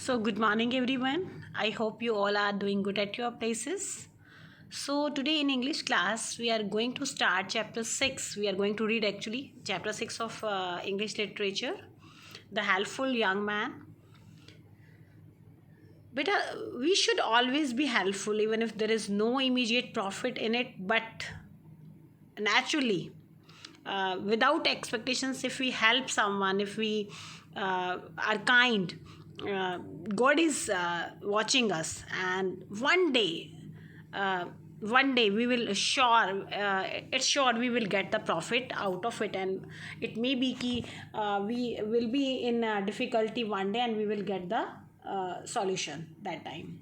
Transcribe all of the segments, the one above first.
So, good morning, everyone. I hope you all are doing good at your places. So, today in English class, we are going to start chapter 6. We are going to read actually chapter 6 of English literature, The Helpful Young Man. But we should always be helpful, even if there is no immediate profit in it, but naturally, without expectations, if we help someone, if we are kind, uh, God is watching us, and uh, one day we will it's sure we will get the profit out of it. And it may be ki we will be in difficulty one day and we will get the solution that time.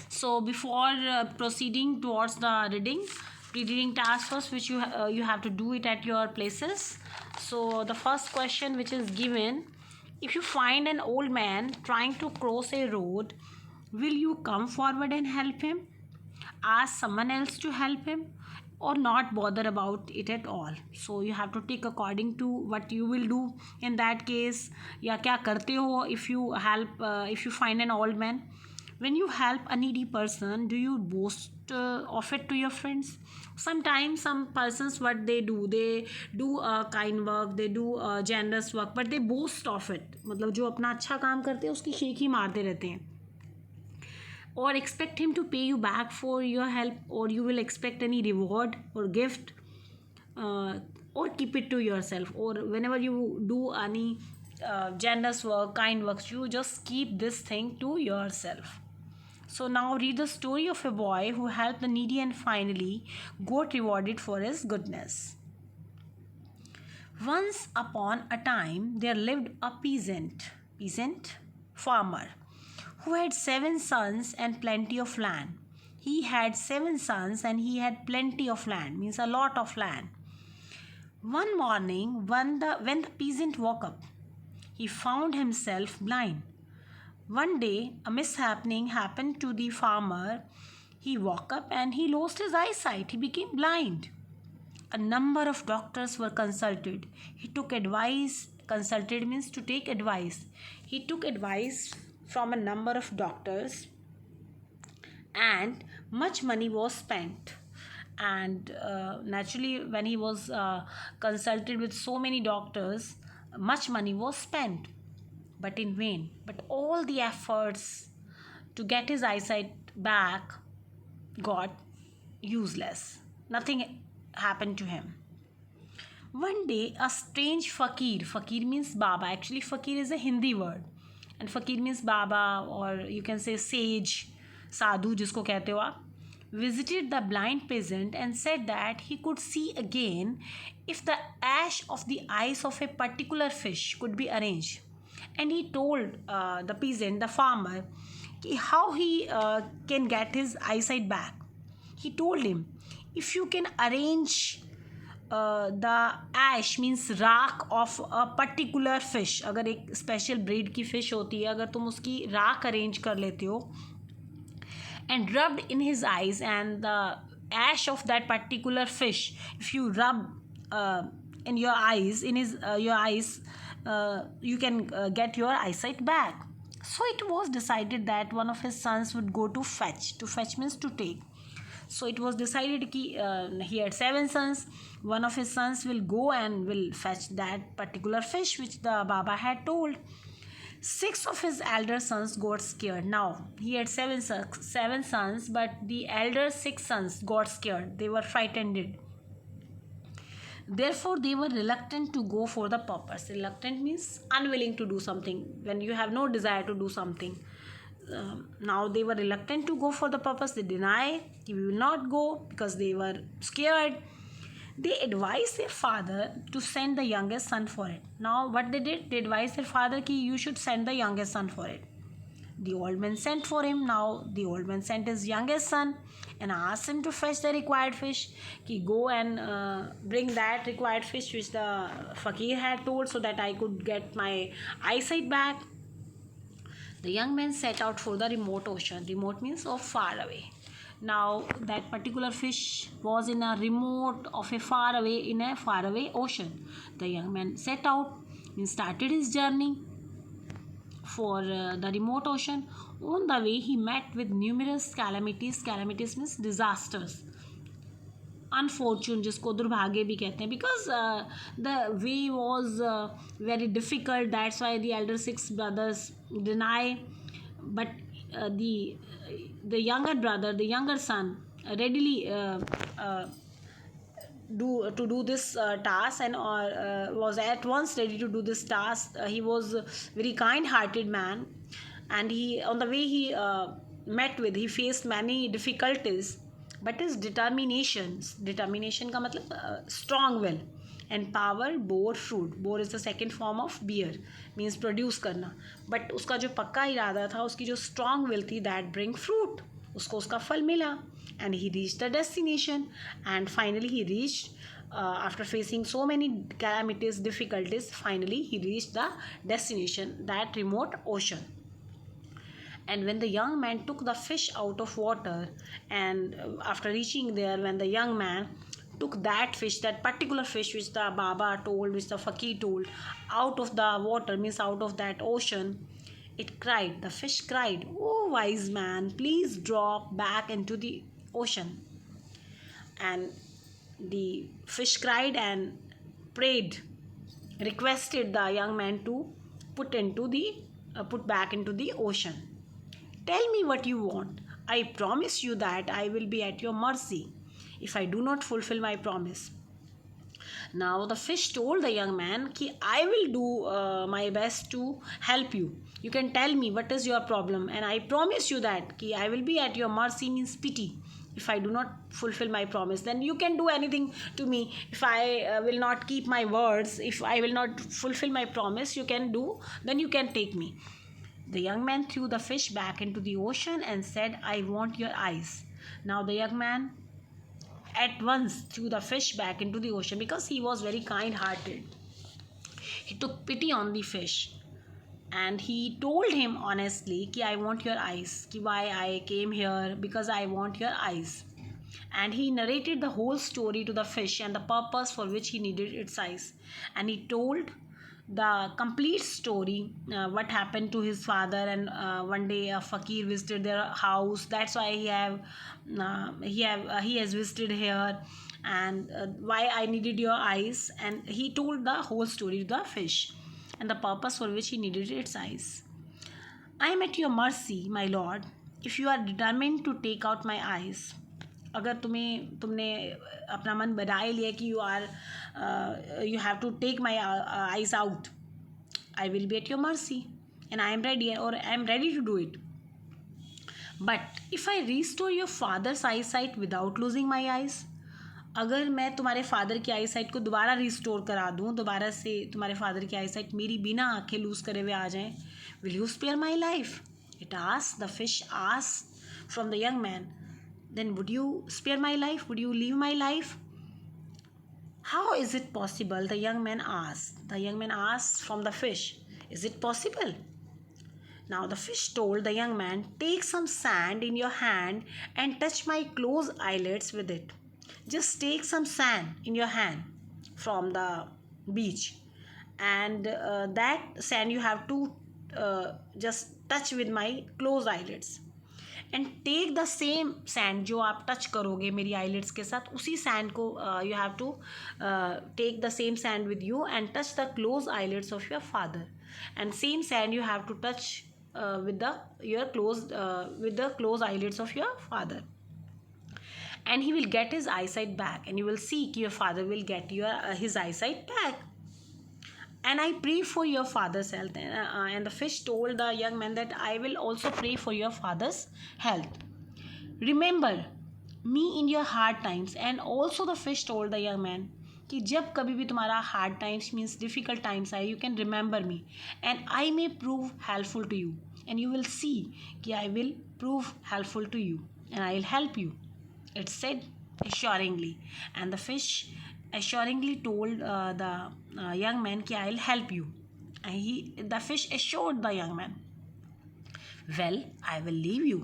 So before proceeding towards the reading task first, which you have to do it at your places. So the first question which is given: if you find an old man trying to cross a road, will you come forward and help him? Ask someone else to help him, or not bother about it at all? So you have to take according to what you will do in that case. या क्या करते हो if you help, if you find an old man? When you help a needy person, do you boast of it to your friends? Sometimes some persons, what they do kind work, they do generous work, but they boast of it. मतलब जो अपना अच्छा काम करते हैं उसकी शेखी मारते रहते हैं. Or expect him to pay you back for your help, or you will expect any reward or gift, or keep it to yourself. Or whenever you do any generous work, kind works, you just keep this thing to yourself. So now read the story of a boy who helped the needy and finally got rewarded for his goodness. Once upon a time there lived a peasant farmer who had 7 sons and plenty of land. He had 7 sons and he had plenty of land, means a lot of land. One morning, when the peasant woke up, he found himself blind. One day, a mishappening happened to the farmer. He woke up and he lost his eyesight. He became blind. A number of doctors were consulted. He took advice. Consulted means to take advice. He took advice from a number of doctors, and much money was spent. And naturally, when he was consulted with so many doctors, much money was spent, but in vain. But all the efforts to get his eyesight back got useless. Nothing happened to him. One day, a strange fakir means Baba. Actually, fakir is a Hindi word, and fakir means Baba, or you can say sage, sadhu, जिसको कहते हो आप, visited the blind peasant and said that he could see again if the ash of the eyes of a particular fish could be arranged. And he told the peasant, the farmer, how he can get his eyesight back. He told him, if you can arrange the ash means राख of a particular fish, अगर एक special breed की fish होती है, अगर तुम उसकी राख अरेंज कर लेते हो and rubbed in his eyes, and the ash of that particular fish, if you rub in your eyes, in his your eyes, you can get your eyesight back. So it was decided that one of his sons would go to fetch means to take. So it was decided that he had 7 sons. One of his sons will go and will fetch that particular fish which the Baba had told. 6 of his elder sons got scared. Now he had 7 sons, but the elder 6 sons got scared. They were frightened. Therefore, they were reluctant to go for the purpose. Reluctant means unwilling to do something, when you have no desire to do something. Now they were reluctant to go for the purpose. They deny, we will not go, because they were scared. They advised their father to send the youngest son for it. Now what they did, they advised their father that you should send the youngest son for it. The old man sent for him. Now the old man sent his youngest son and asked him to fetch the required fish. He go and bring that required fish which the fakir had told, so that I could get my eyesight back. The young man set out for the remote ocean. Remote means of far away. Now that particular fish was in a far away ocean. The young man set out and started his journey. for the remote ocean. On the way, he met with numerous calamities. Calamities means disasters. Unfortune, जिसको दुर्भाग्य भी कहते हैं, because the way was very difficult. That's why the elder six brothers deny, but the younger brother, the younger son, readily do this task, and was at once ready to do this task. He was a very kind-hearted man, and he on the way he faced many difficulties, but his determination का मतलब strong will and power bore fruit. Bore is the second form of bear, means produce करना. But उसका जो पक्का इरादा था, उसकी जो strong will थी, that bring fruit, उसको उसका फल मिला. And he reached the destination, and finally he reached, after facing so many calamities, difficulties, finally he reached the destination, that remote ocean. And when the young man took the fish out of water, and after reaching there, when the young man took that fish, that particular fish which the Baba told, which the Fakir told, out of the water, means out of that ocean, it cried, the fish cried, "Oh wise man, please drop back into the ocean." And the fish cried and prayed, requested the young man to put back into the ocean. "Tell me what you want. I promise you that I will be at your mercy if I do not fulfill my promise." Now the fish told the young man, "Ki I will do my best to help you. You can tell me what is your problem, and I promise you that ki I will be at your mercy," means pity. If I do not fulfill my promise, then you can do anything to me. If I will not keep my words, if I will not fulfill my promise, you can do, then you can take me. The young man threw the fish back into the ocean and said, "I want your eyes." Now the young man at once threw the fish back into the ocean, because he was very kind-hearted. He took pity on the fish, and he told him honestly, "Ki I want your eyes. Ki why I came here, because I want your eyes." And he narrated the whole story to the fish and the purpose for which he needed its eyes. And he told the complete story, what happened to his father, and one day a fakir visited their house. That's why he has visited here, and why I needed your eyes. And he told the whole story to the fish and the purpose for which he needed its eyes. "I am at your mercy, my lord, if you are determined to take out my eyes." अगर तुमने अपना मन बना ही लिया कि you have to take my eyes out, I will be at your mercy, and I am ready, or I am ready to do it. But if I restore your father's eyesight without losing my eyes, अगर मैं तुम्हारे father की आई site को दोबारा restore करा दूँ, दोबारा से तुम्हारे फादर की आई साइट मेरी बिना आँखें लूज करे हुए आ जाएं, will you spare my life? The fish asked from the young man, "Then would you spare my life? Would you leave my life?" "How is it possible?" The young man asked from the fish, "Is it possible?" Now the fish told the young man, "Take some sand in your hand and touch my closed eyelids with it. Just take some sand in your hand from the beach, and that sand you have to just touch with my closed eyelids. And take the same sand जो आप touch करोगे मेरी eyelids के साथ, उसी sand को you have to take the same sand with you and touch the closed eyelids of your father. And same sand you have to touch with the closed eyelids of your father. And he will get his eyesight back, and you will see your father will get his eyesight back. And I pray for your father's health." And the fish told the young man that I will also pray for your father's health. "Remember me in your hard times." And also the fish told the young man कि जब कभी भी तुम्हारा hard times means difficult times आए, you can remember me, and I may prove helpful to you, and you will see कि I will prove helpful to you, and I will help you. It said assuringly, and the fish assuringly told the young man कि I will help you. And the fish assured the young man, "Well, I will leave you."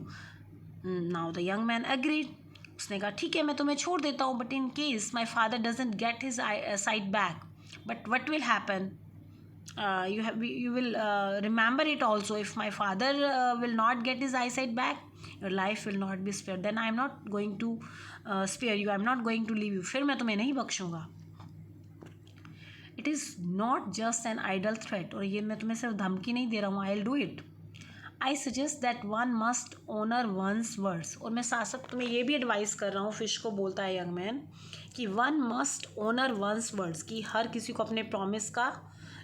Now the young man agreed. उसने कहा ठीक है मैं तुम्हें छोड़ देता हूँ, but in case my father doesn't get his sight back, but what will happen? you will remember it also. If my father will not get his eyesight back, your life will not be spared. Then I am not going to spare you, I am not going to leave you. फिर मैं तुम्हें नहीं बख्शूंगा. It is not just an idle threat. और ये मैं तुम्हें सिर्फ धमकी नहीं दे रहा हूँ. I'll do it. I suggest that one must honor one's words. और मैं साथ साथ तुम्हें ये भी एडवाइस कर रहा हूँ, फिश को बोलता है यंग मैन, कि one must honor one's words, कि हर किसी को अपने प्रॉमिस का,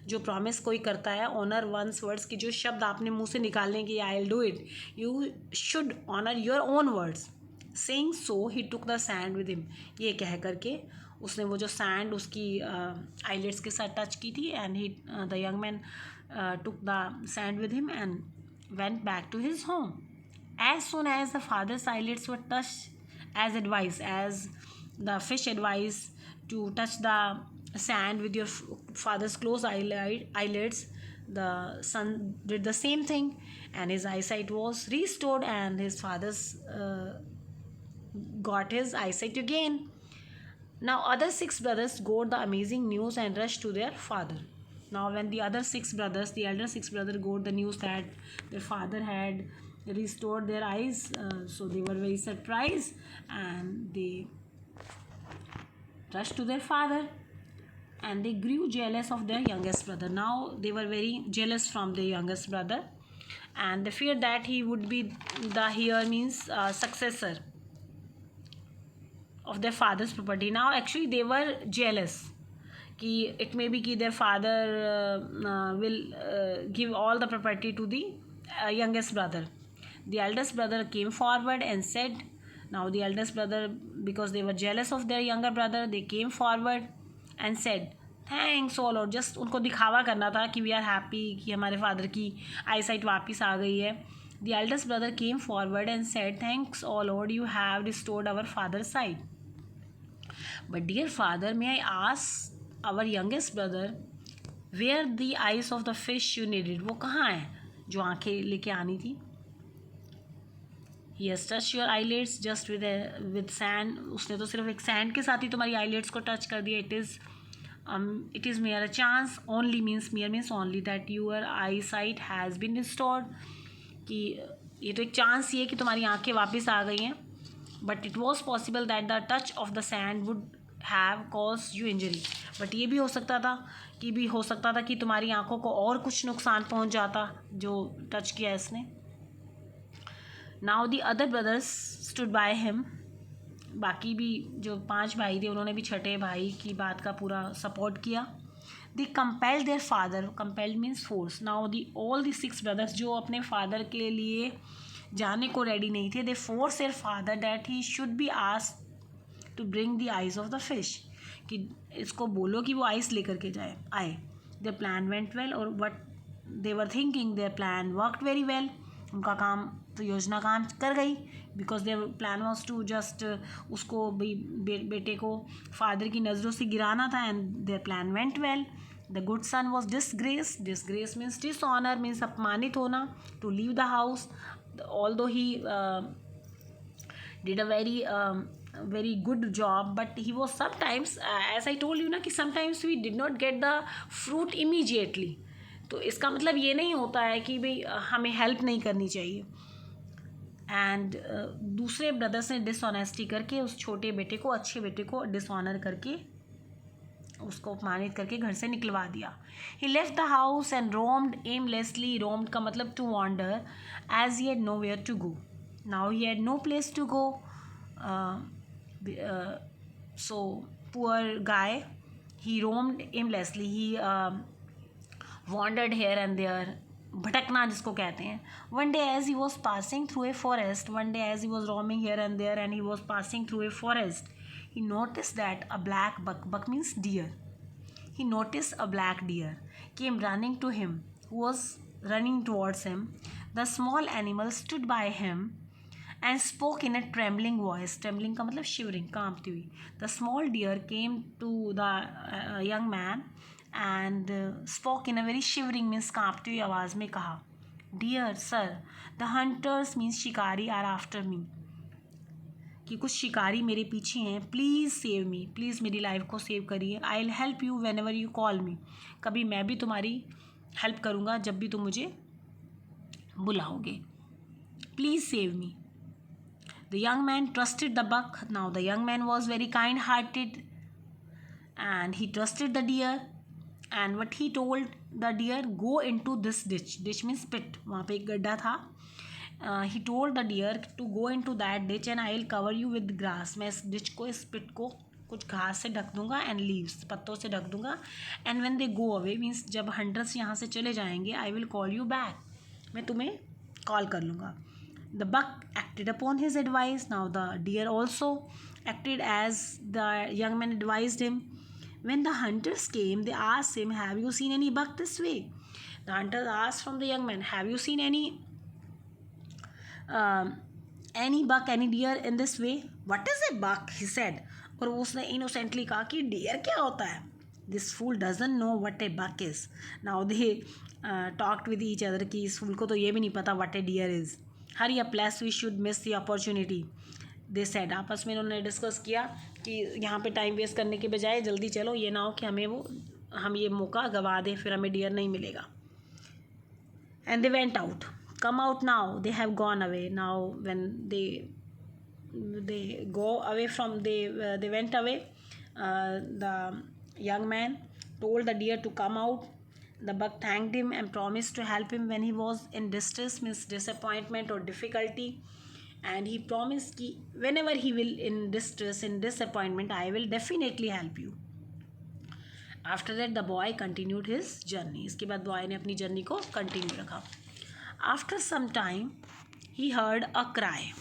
जो प्रॉमिस कोई करता है, ऑनर वंस वर्ड्स, की जो शब्द आपने मुंह से निकालने की I will do it, you should honour your own words. Saying so he took the sand with him. ये कह करके उसने वो जो सैंड उसकी आईलेट्स के साथ टच की थी, and he the young man took the sand with him and went back to his home. As soon as the father's eyelids were touched, as advised, as the fish advised to touch the sand with your father's closed eyelids, the son did the same thing, and his eyesight was restored, and his father's got his eyesight again. Now other six brothers got the amazing news and rushed to their father. Now when the other six brothers, the elder six brother, got the news that their father had restored their eyes, so they were very surprised, and they rushed to their father, and they grew jealous of their youngest brother. Now they were very jealous from their youngest brother, and they feared that he would be the, here means successor of their father's property. Now actually they were jealous कि it may be कि their father will give all the property to the youngest brother. The eldest brother came forward and said, now the eldest brother, because they were jealous of their younger brother, they came forward and said, thanks all. और just उनको दिखावा करना था कि we are happy कि हमारे father की eyesight वापस आ गई है. The eldest brother came forward and said, thanks all lord, you have restored our father sight. But dear father, may I ask our youngest brother where the eyes of the fish you needed. वो कहाँ है जो आंखें लेके आनी थी. He has touch your eyelids just with sand. उसने तो सिर्फ एक सैंड के साथ ही तुम्हारी आईलेट्स को टच कर दिया. It is mere a chance. Only means mere means only that your eyesight has been restored. कि ये तो एक चांस ही है कि तुम्हारी आंखें वापस आ गई हैं. But it was possible that the touch of the sand would have cause you injury. But ये भी हो सकता था कि तुम्हारी आंखों को और कुछ नुकसान पहुंच जाता जो टच किया इसने. Now the other brothers stood by him. बाकी भी जो 5 भाई थे उन्होंने भी छठे भाई की बात का पूरा सपोर्ट किया. They compelled their father. Compelled means force. Now the all the 6 brothers जो अपने फादर के लिए जाने को रेडी नहीं थे, they force their father that he should be asked to bring the eyes of the fish. कि इसको बोलो कि वो आइस लेकर के आए. देयर प्लान वेंट वेल, और what they were thinking their plan worked very well. उनका काम तो योजना काम कर गई. Because their plan was to just उसको बेटे को फादर की नज़रों से गिराना था. And their plan went well. The good son was disgrace. Disgrace means dishonour, means अपमानित होना. To leave the house, although he did a very good job, but he was sometimes, as I told you ना, कि sometimes we did not get the fruit immediately. तो इसका मतलब ये नहीं होता है कि भाई हमें हेल्प नहीं करनी चाहिए. एंड दूसरे ब्रदर्स ने डिसऑनेस्टी करके उस छोटे बेटे को, अच्छे बेटे को डिसऑनर करके, उसको अपमानित करके घर से निकलवा दिया. He left the house and roamed aimlessly. Roamed का मतलब to wander, as he had nowhere to go. Now he had no place to go. So poor guy, he roamed aimlessly. He wandered here and there. भटकना जिसको कहते हैं. One day as he was passing through a forest, one day as he was roaming here and there and he was passing through a forest, he noticed that a black buck means deer. He noticed a black deer came running to him, who was running towards him. The small animal stood by him and spoke in a trembling voice. Trembling का मतलब shivering, कांपती हुई. The small deer came to the young man and spoke in a very shivering means कांपती हुई आवाज़ में कहा, Dear sir, the hunters means शिकारी are after me. कि कुछ शिकारी मेरे पीछे हैं, प्लीज़ सेव मी, प्लीज़ मेरी लाइफ को सेव करिए, I will help you when ever you call मी, कभी मैं भी तुम्हारी हेल्प करूँगा जब भी तुम मुझे बुलाओगे, please save me. The young man trusted the buck. Now the young man was very kind hearted and he trusted the deer. And what he told the deer, go into this ditch. Ditch means pit. वहाँ पे एक गड्ढा था. He told the deer to go into that ditch and I will cover you with grass. मैं इस ditch को, इस pit को कुछ घास से ढक दूंगा and leaves, पत्तों से ढक दूंगा. And when they go away means जब hunters यहाँ से चले जाएंगे, I will call you back. मैं तुम्हें कॉल कर लूँगा. The buck acted upon his advice. Now the deer also acted as the young man advised him. When the hunters came, they asked him, have you seen any buck this way? The hunters asked from the young man, have you seen any buck, any deer in this way? What is a buck? He said. और उसने innocently कहा कि deer क्या होता है? This fool doesn't know what a buck is. Now they talked with each other कि इस fool को तो ये भी नहीं पता what a deer is. Hurry up, lest we should miss the opportunity. They said. आपस में उन्होंने डिस्कस किया कि यहाँ पे टाइम वेस्ट करने के बजाय जल्दी चलो, ये ना हो कि हम ये मौका गवा दें, फिर हमें डियर नहीं मिलेगा. And they went out. Come out now. They have gone away. Now when they go away from they went away. The young man told the deer to come out. The buck thanked him and promised to help him when he was in distress, means disappointment or difficulty. And he promised that whenever he will in distress, in disappointment, I will definitely help you. After that, the boy continued his journey. इसके बाद boy ने अपनी journey को continue रखा. After some time, he heard a cry.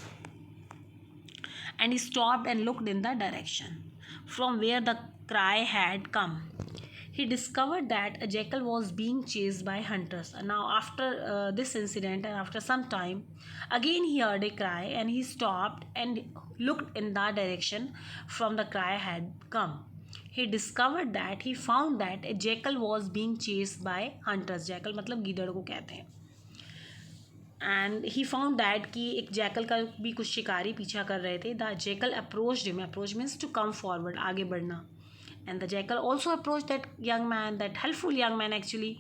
And he stopped and looked in the direction from where the cry had come. He discovered that a jackal was being chased by hunters. And now after this incident and after some time, again he heard a cry and he stopped and looked in the direction from the cry had come. He found that a jackal was being chased by hunters. Jackal मतलब गीदड़ को कहते हैं. And he found that कि एक jackal का भी कुछ शिकारी पीछा कर रहे थे. The jackal approached him. Approach means to come forward, आगे बढ़ना. And the jackal also approached that young man, that helpful young man actually,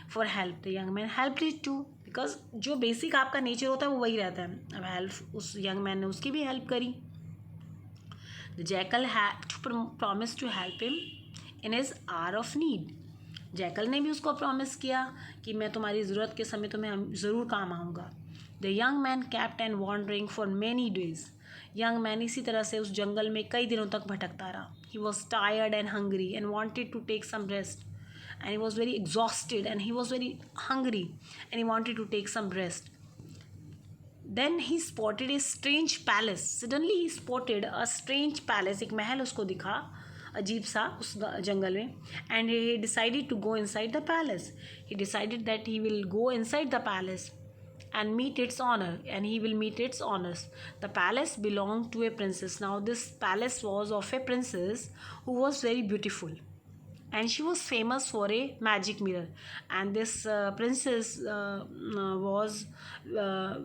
for help. The young man helped it too, because जो basic आपका nature होता है वो वही रहता है. अब help उस young man ने उसकी भी help करी. The jackal had to promise to help him in his hour of need. Jackal ने भी उसको प्रॉमिस किया कि मैं तुम्हारी ज़रूरत के समय तुम्हें ज़रूर काम आऊँगा. The young man kept and wandering for many days. Young man इसी तरह से उस जंगल में कई दिनों तक भटकता रहा. He was tired and hungry and wanted to take some rest. And he was very exhausted and he was very hungry and he wanted to take some rest. Then he spotted a strange palace. Suddenly he spotted a strange palace. एक महल उसको दिखा अजीब सा उस जंगल में. And he decided to go inside the palace. He decided that he will go inside the palace and meet its owner, and he will meet its owners. The palace belonged to a princess. Now this palace was of a princess who was very beautiful, and she was famous for a magic mirror. And this princess was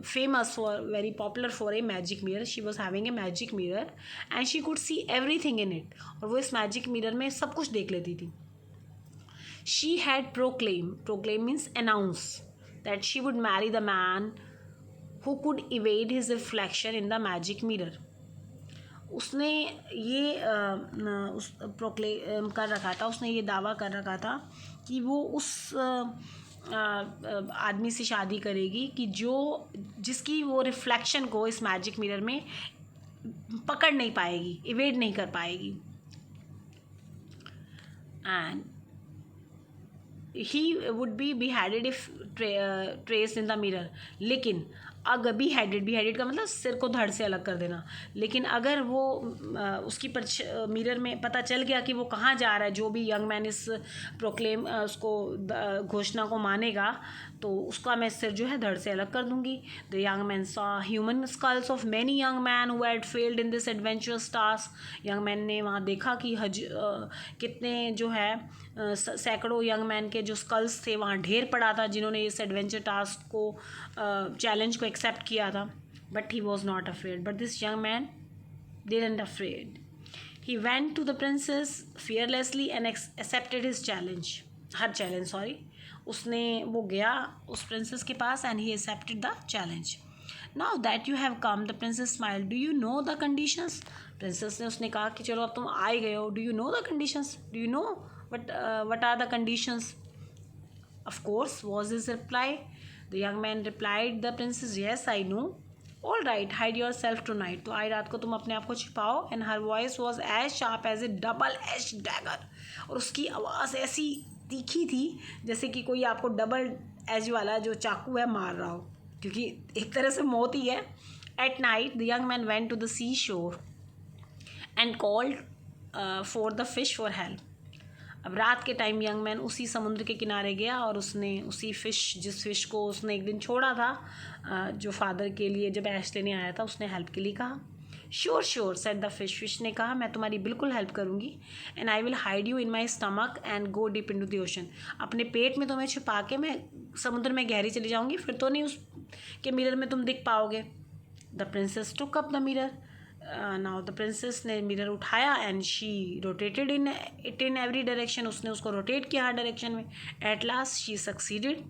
famous for, very popular for a magic mirror. She was having a magic mirror and she could see everything in it. और वो इस magic mirror में सब कुछ देख लेती थी. She had proclaim means announce, that she would marry the man who could evade his reflection in the magic mirror. उसने ये प्रोक्लेम कर रखा था, उसने ये दावा कर रखा था कि वो उस आदमी से शादी करेगी कि जिसकी वो रिफ्लेक्शन को इस मैजिक मिरर में पकड़ नहीं पाएगी, इवेड नहीं कर पाएगी. And he would be beheaded if traced in the mirror. लेकिन अगर beheaded का मतलब सिर को धड़ से अलग कर देना. लेकिन अगर वो उसकी मिरर में पता चल गया कि वो कहाँ जा रहा है, जो भी यंग मैन इस प्रोक्लेम उसको घोषणा को मानेगा, तो उसका मैं सिर जो है धड़ से अलग कर दूंगी. The young man saw human skulls of many young man who had failed in this adventurous task. Young man ने वहाँ देखा कि कितने जो है सैकड़ों यंग मैन के जो स्कल्स थे वहाँ ढेर पड़ा था, जिन्होंने इस एडवेंचर टास्क को चैलेंज को एक्सेप्ट किया था. But he was not afraid. But this young man didn't afraid. He went to the princess fearlessly and accepted his challenge. Her challenge, sorry. उसने वो गया उस princess के पास and he accepted the challenge. Now that you have come, the princess smiled. Do you know the conditions? Princess ने उसने कहा कि चलो अब तुम आ ही गए हो. Do you know the conditions? Do you know what are the conditions? Of course, was his reply. The young man replied the princess, yes, I know. All right, hide yourself tonight. तो आज रात को तुम अपने आप को छिपाओ. And her voice was as sharp as a double-edged dagger. और उसकी आवाज़ ऐसी तीखी थी जैसे कि कोई आपको डबल एज वाला जो चाकू है मार रहा हो, क्योंकि एक तरह से मौत ही है. At night, the young man went to the seashore and called for the fish for help. अब रात के टाइम यंग मैन उसी समुद्र के किनारे गया और उसने उसी जिस फ़िश को उसने एक दिन छोड़ा था, जो फादर के लिए जब ऐश लेने आया था, उसने हेल्प के लिए कहा. Sure sure said the fish ने कहा, मैं तुम्हारी बिल्कुल हेल्प करूँगी. And I will hide you in my stomach and go deep into the ocean. अपने पेट में तुम्हें छुपा के मैं समुद्र में गहरी चली जाऊँगी, फिर तो नहीं उस के मिरर में तुम दिख पाओगे. The princess took up the mirror. Now the princess ने मिरर उठाया and she rotated it in every direction. उसने उसको रोटेट किया हर डायरेक्शन में. At last she succeeded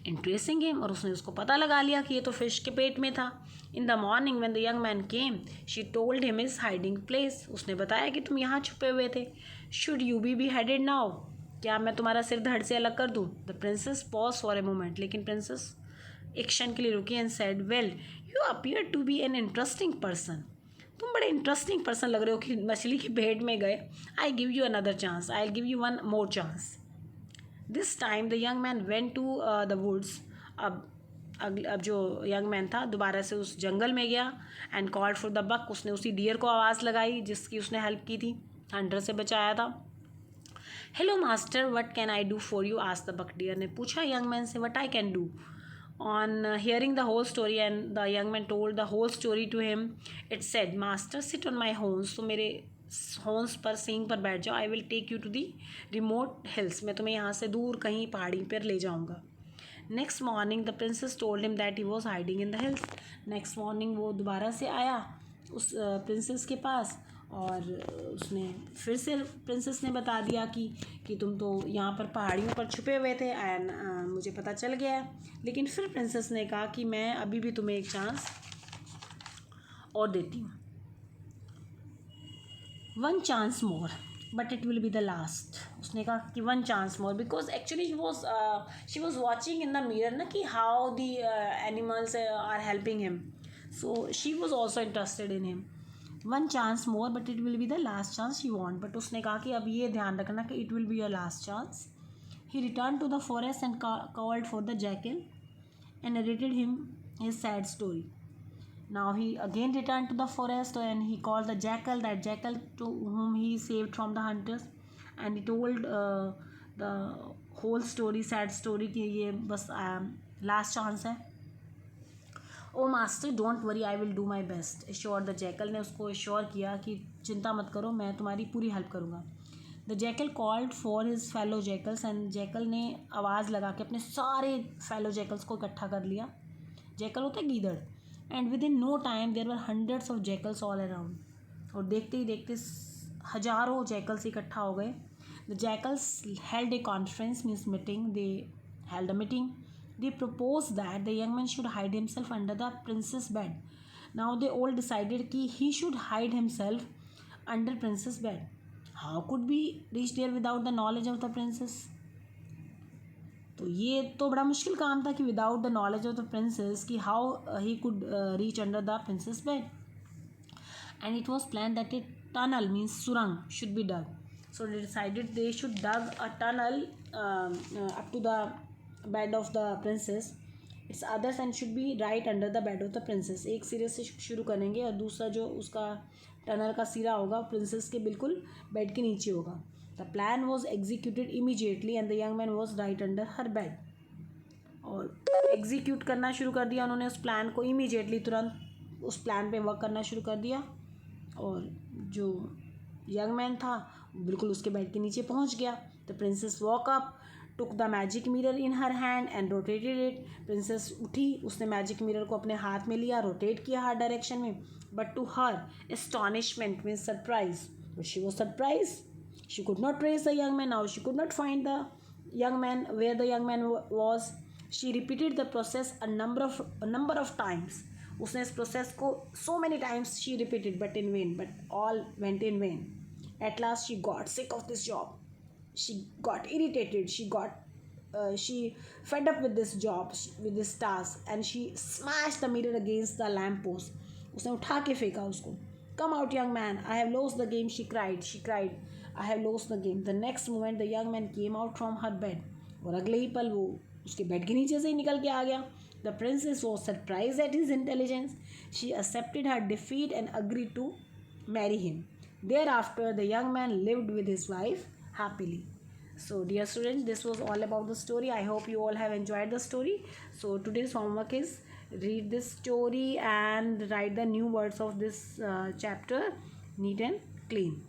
in tracing him. और उसने उसको पता लगा लिया कि ये तो फिश के पेट में था. In the morning when the young man came she told him his hiding place. उसने बताया कि तुम यहाँ छुपे हुए थे. Should you be headed now. क्या मैं तुम्हारा सिर धड़ से अलग कर दूँ. The princess pause for a moment. लेकिन प्रिंसेस एक क्षण के लिए रुकी and said, well you appear to be an interesting person. तुम बड़े इंटरेस्टिंग पर्सन लग रहे हो कि मछली के पेट में गए. I give you another chance. I give you one more chance. This time the young man went to the woods. अब जो यंग मैन था दोबारा से उस जंगल में गया and called for the buck. उसने उसी डियर को आवाज़ लगाई जिसकी उसने हेल्प की थी, हंटर से बचाया था. Hello master, what can I do for you. Asked the buck. Deer ने पूछा यंग मैन से, what I can do. On hearing the whole story, and the young man told the whole story to him, it said, master, sit on my horns. तो मेरे horns पर सींग पर बैठ जाओ. I will take you to the remote hills. मैं तुम्हें यहाँ से दूर कहीं पहाड़ी पर ले जाऊँगा. Next morning the princess told him that he was hiding in the hills. Next morning वो दोबारा से आया उस प्रिंसेस के पास और उसने फिर से प्रिंसेस ने बता दिया कि तुम तो यहाँ पर पहाड़ियों पर छुपे हुए थे एंड मुझे पता चल गया है. लेकिन फिर प्रिंसेस ने कहा कि मैं अभी भी तुम्हें एक चांस और देती हूँ. One chance more but it will be the last. उसने कहा कि one chance more because actually she was watching in the mirror ना कि how the animals are helping him. So she was also interested in him. One chance more but it will be the last chance you want. But उसने कहा कि अब ये ध्यान रखना कि it will be your last chance. He return to the forest and called for the jackal and narrated him his sad story. Now he again returned to the forest and he called the jackal, that jackal to whom he saved from the hunters, and he told the whole story, sad story कि ये बस last chance है. Oh master don't worry, I will do my best. Assure the jackal ने उसको assure किया कि चिंता मत करो, मैं तुम्हारी पूरी हेल्प करूँगा. The jackal called for his fellow jackals and jackal ने आवाज़ लगा के अपने सारे फेलो जैकल्स को इकट्ठा कर लिया. जैकल होता है गीदड़. And within no time there were hundreds of jackals all around. और देखते ही देखते हजारों जैकल्स इकट्ठा हो गए. The jackals held a conference means meeting. They held a meeting. They proposed that the young man should hide himself under the princess bed. Now they all decided कि he should hide himself under princess bed. How could we reach there without the knowledge of the princess? तो ये तो बड़ा मुश्किल काम था कि without the knowledge of the princess कि how he could reach under the princess bed. And it was planned that a tunnel means surang should be dug. So they decided they should dug a tunnel up to the bed of the princess. It's others and should be right under the bed of the princess. एक सिरे से शुरू करेंगे और दूसरा जो उसका tunnel का सिरा होगा प्रिंसेस के बिल्कुल बेड के नीचे होगा. The plan was executed immediately and the young man was right under her bed. और एग्जीक्यूट करना शुरू कर दिया उन्होंने उस प्लान को. इमीजिएटली तुरंत उस प्लान पे वर्क करना शुरू कर दिया और जो यंग मैन था बिल्कुल उसके बेड के नीचे पहुंच गया. The princess walk up took the magic mirror in her hand and rotated it. Princess उठी, उसने magic mirror को अपने हाथ में लिया, rotate किया हर direction में. But to her, astonishment means surprise. But she was surprised. She could not trace the young man. Now she could not find the young man, where the young man was. She repeated the process a number of times. उसने इस process को so many times she repeated, but in vain. But all went in vain. At last she got sick of this job. She got irritated. She fed up with this job, with this task, and she smashed the mirror against the lamp post. उसने उठा के फेंका उसको. Come out, young man. I have lost the game. She cried. I have lost the game. The next moment the young man came out from her bed. और अगले ही पल वो उसके बेड के नीचे से ही निकल के आ गया. The princess was surprised at his intelligence. She accepted her defeat and agreed to marry him. Thereafter, the young man lived with his wife happily. So, dear students, this was all about the story. I hope you all have enjoyed the story. So, today's homework is read this story and write the new words of this chapter neat and clean.